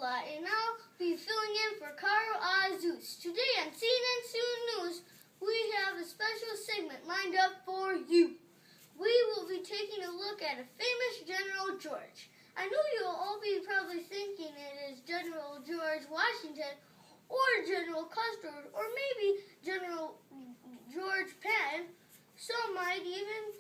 Chocolat, and I'll be filling in for Carl Azus. Today on CNN News, we have a special segment lined up for you. We will be taking a look at a famous General George. I know you'll all be probably thinking it is General George Washington or General Custer or maybe General George Penn. Some might even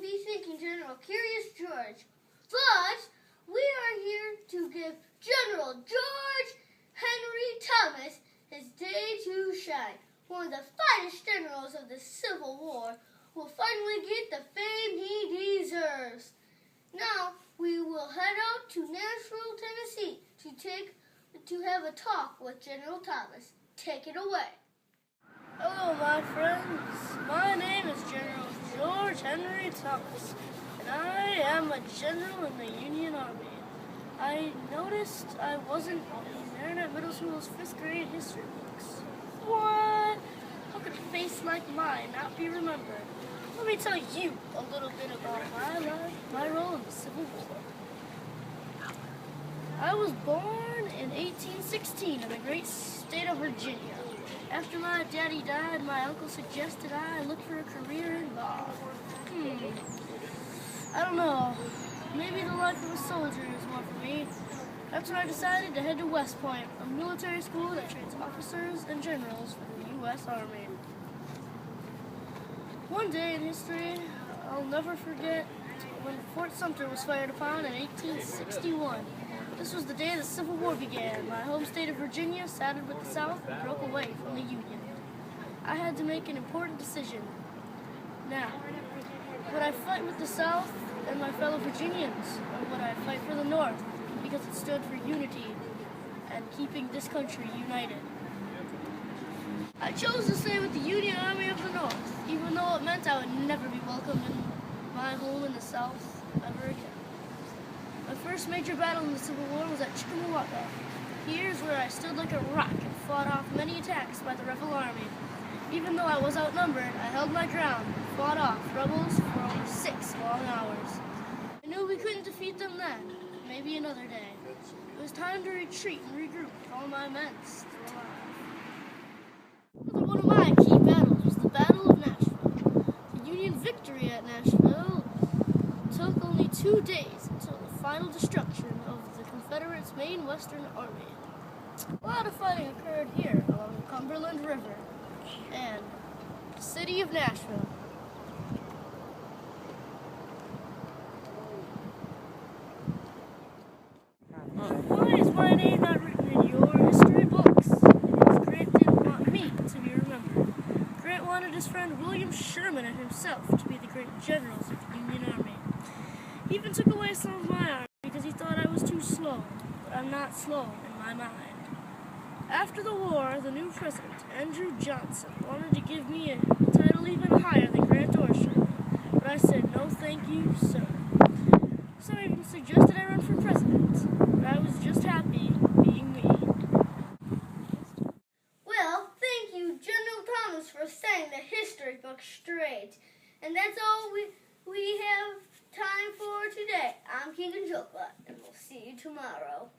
be thinking General Curious George. But we are here to give General George Henry Thomas his day to shine. One of the finest generals of the Civil War will finally get the fame he deserves. Now we will head out to Nashville, Tennessee to have a talk with General Thomas. Take it away. Hello, my friends. My name is General George Henry Thomas, and I am a general in the Union Army. I noticed I wasn't in Marinette Middle School's 5th grade history books. What? How could a face like mine not be remembered? Let me tell you a little bit about my life, my role in the Civil War. I was born in 1816 in the great state of Virginia. After my daddy died, my uncle suggested I look for a career in law. I don't know. Maybe the life of a soldier is more for me. That's when I decided to head to West Point, a military school that trains officers and generals for the U.S. Army. One day in history I'll never forget when Fort Sumter was fired upon in 1861. This was the day the Civil War began. My home state of Virginia sided with the South and broke away from the Union. I had to make an important decision. Now, would I fight with the South and my fellow Virginians, or would I fight for the North because it stood for unity and keeping this country united? I chose to stay with the Union Army of the North, even though it meant I would never be welcome in my home in the South ever again. My first major battle in the Civil War was at Chickamauga. Here's where I stood like a rock and fought off many attacks by the rebel army. Even though I was outnumbered, I held my ground and fought off rebels for over 6 long hours. I knew we couldn't defeat them then, maybe another day. It was time to retreat and regroup with all my men still alive. One of my key battles was the Battle of Nashville. The Union victory at Nashville took only 2 days until the final destruction of the Confederates' main Western Army. A lot of fighting occurred here along the Cumberland River and the city of Nashville. Why is my name not written in your history books? Because Grant didn't want me to be remembered. Grant wanted his friend William Sherman and himself to be the great generals of the Union Army. He even took away some of my army because he thought I was too slow, but I'm not slow in my mind. After the war, the new president, Andrew Johnson, wanted to give me a title even higher than Grant or Sherman, but I said no thank you, sir. Some even suggested I run for president, but I was just happy being me. Well, thank you, General Thomas, for setting the history book straight. And that's all we have time for today. I'm Keegan Chocolat, and we'll see you tomorrow.